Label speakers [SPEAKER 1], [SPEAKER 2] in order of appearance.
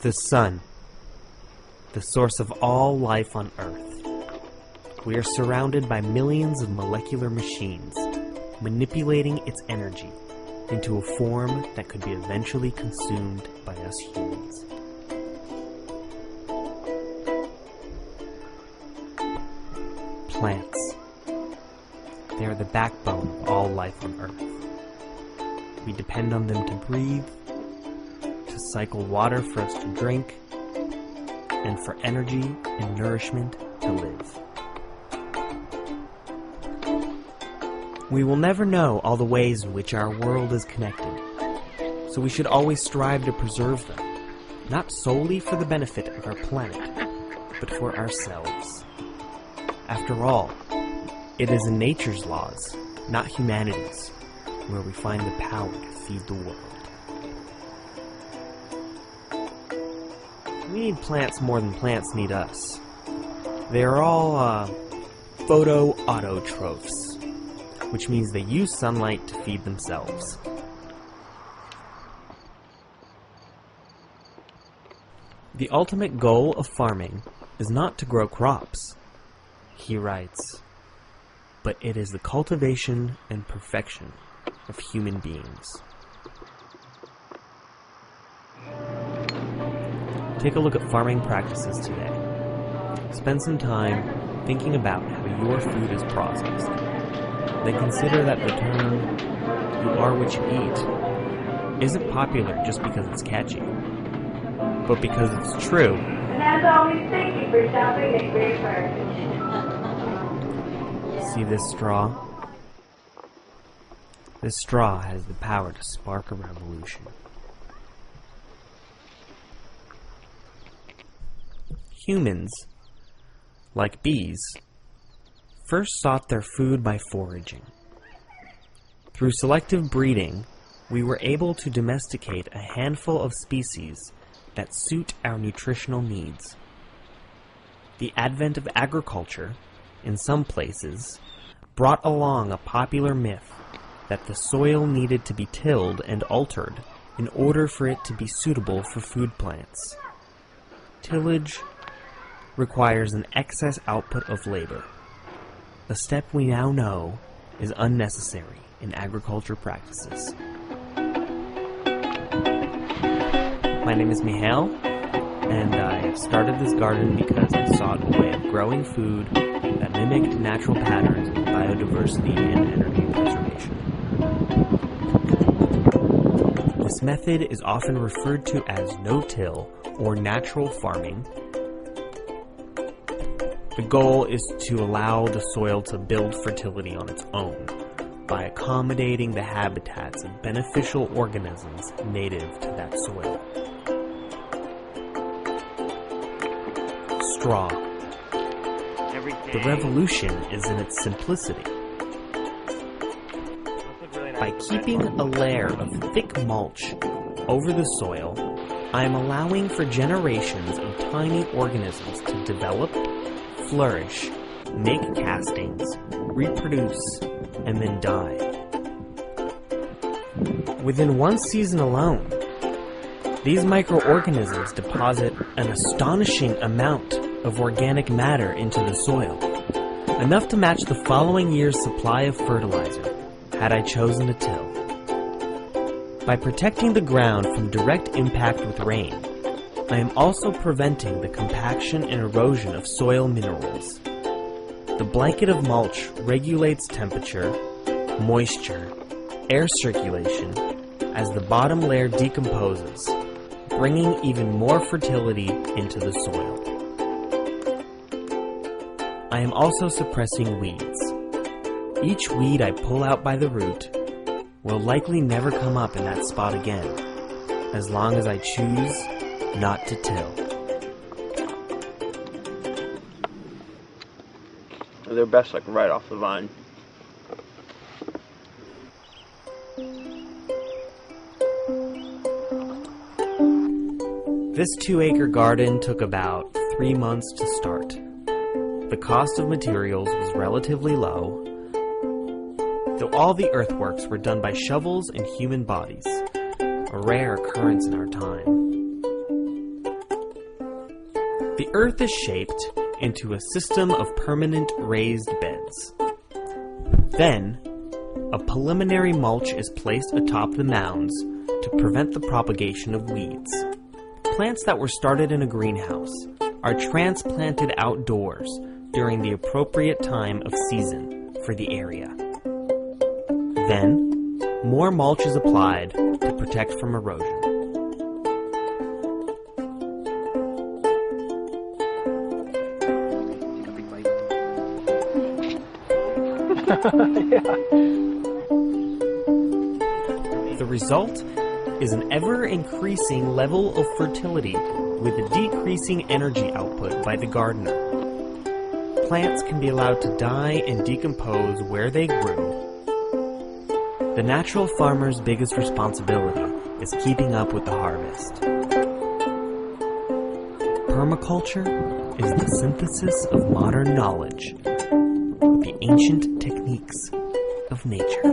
[SPEAKER 1] The sun, the source of all life on Earth. We are surrounded by millions of molecular machines, manipulating its energy into a form that could be eventually consumed by us humans. Plants. They are the backbone of all life on Earth. We depend on them to breathe, to cycle water for us to drink, and for energy and nourishment to live. We will never know all the ways in which our world is connected, so we should always strive to preserve them, not solely for the benefit of our planet, but for ourselves. After all, it is in nature's laws, not humanity's, where we find the power to feed the world. We need plants more than plants need us. They are all photoautotrophs, which means they use sunlight to feed themselves. The ultimate goal of farming is not to grow crops, he writes, but it is the cultivation and perfection of human beings. Take a look at farming practices today. Spend some time thinking about how your food is processed. Then consider that the term, "you are what you eat," isn't popular just because it's catchy, but because it's true.
[SPEAKER 2] And as always, thank you for shopping at Great Park.
[SPEAKER 1] See this straw? This straw has the power to spark a revolution. Humans, like bees, first sought their food by foraging. Through selective breeding, we were able to domesticate a handful of species that suit our nutritional needs. The advent of agriculture, in some places, brought along a popular myth that the soil needed to be tilled and altered in order for it to be suitable for food plants. Tillage requires an excess output of labor, a step we now know is unnecessary in agriculture practices. My name is Mihail, and I started this garden because I sought a way of growing food that mimicked natural patterns of biodiversity and energy preservation. This method is often referred to as no-till or natural farming. The goal is to allow the soil to build fertility on its own by accommodating the habitats of beneficial organisms native to that soil. Straw. The revolution is in its simplicity. By keeping a layer of thick mulch over the soil, I am allowing for generations of tiny organisms to develop, flourish, make castings, reproduce, and then die. Within one season alone, these microorganisms deposit an astonishing amount of organic matter into the soil, enough to match the following year's supply of fertilizer, had I chosen to till. By protecting the ground from direct impact with rain, I am also preventing the compaction and erosion of soil minerals. The blanket of mulch regulates temperature, moisture, air circulation as the bottom layer decomposes, bringing even more fertility into the soil. I am also suppressing weeds. Each weed I pull out by the root will likely never come up in that spot again, as long as I choose not to till.
[SPEAKER 3] They're best like right off the vine.
[SPEAKER 1] This 2-acre garden took about 3 months to start. The cost of materials was relatively low, though all the earthworks were done by shovels and human bodies, a rare occurrence in our time. The Earth is shaped into a system of permanent raised beds. Then, a preliminary mulch is placed atop the mounds to prevent the propagation of weeds. Plants that were started in a greenhouse are transplanted outdoors during the appropriate time of season for the area. Then, more mulch is applied to protect from erosion. The result is an ever-increasing level of fertility with a decreasing energy output by the gardener. Plants can be allowed to die and decompose where they grew. The natural farmer's biggest responsibility is keeping up with the harvest. Permaculture is the synthesis of modern knowledge with the ancient techniques of nature.